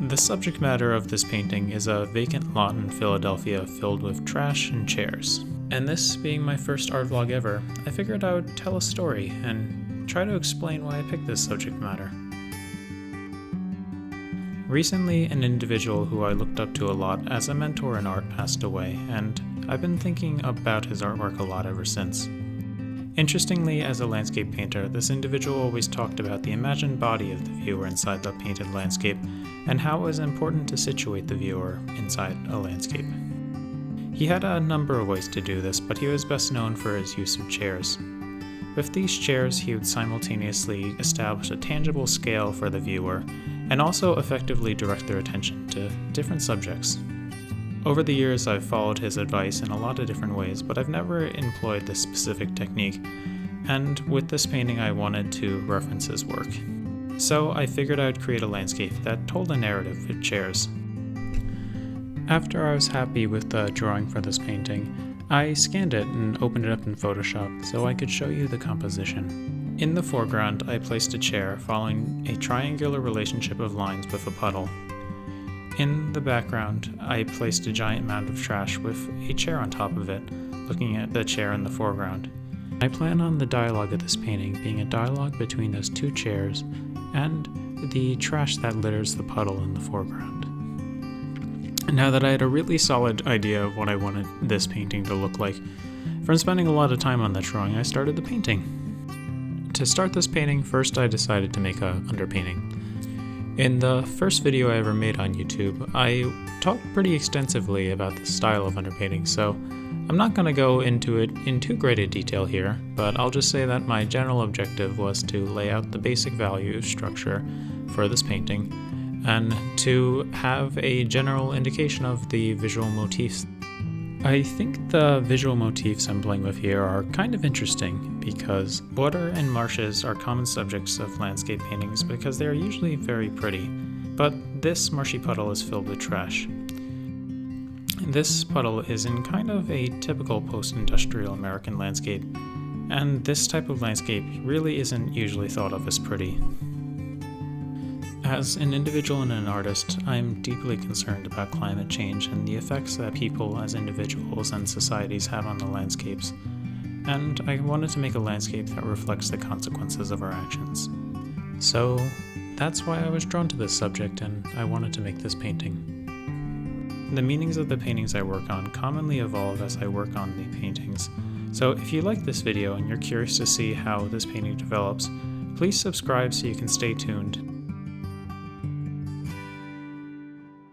The subject matter of this painting is a vacant lot in Philadelphia filled with trash and chairs. And this being my first art vlog ever, I figured I would tell a story and try to explain why I picked this subject matter. Recently, an individual who I looked up to a lot as a mentor in art passed away, and I've been thinking about his artwork a lot ever since. Interestingly, as a landscape painter, this individual always talked about the imagined body of the viewer inside the painted landscape, and how it was important to situate the viewer inside a landscape. He had a number of ways to do this, but he was best known for his use of chairs. With these chairs, he would simultaneously establish a tangible scale for the viewer, and also effectively direct their attention to different subjects. Over the years, I've followed his advice in a lot of different ways, but I've never employed this specific technique, and with this painting I wanted to reference his work. So I figured I'd create a landscape that told a narrative with chairs. After I was happy with the drawing for this painting, I scanned it and opened it up in Photoshop so I could show you the composition. In the foreground, I placed a chair following a triangular relationship of lines with a puddle. In the background, I placed a giant mound of trash with a chair on top of it, looking at the chair in the foreground. I plan on the dialogue of this painting being a dialogue between those two chairs and the trash that litters the puddle in the foreground. Now that I had a really solid idea of what I wanted this painting to look like, from spending a lot of time on that drawing, I started the painting. To start this painting, first I decided to make an underpainting. In the first video I ever made on YouTube, I talked pretty extensively about the style of underpainting, so I'm not going to go into it in too great a detail here, but I'll just say that my general objective was to lay out the basic value structure for this painting, and to have a general indication of the visual motifs. I think the visual motifs I'm playing with here are kind of interesting because water and marshes are common subjects of landscape paintings because they are usually very pretty, but this marshy puddle is filled with trash. This puddle is in kind of a typical post-industrial American landscape, and this type of landscape really isn't usually thought of as pretty. As an individual and an artist, I'm deeply concerned about climate change and the effects that people as individuals and societies have on the landscapes, and I wanted to make a landscape that reflects the consequences of our actions. So that's why I was drawn to this subject and I wanted to make this painting. The meanings of the paintings I work on commonly evolve as I work on the paintings, so if you like this video and you're curious to see how this painting develops, please subscribe so you can stay tuned.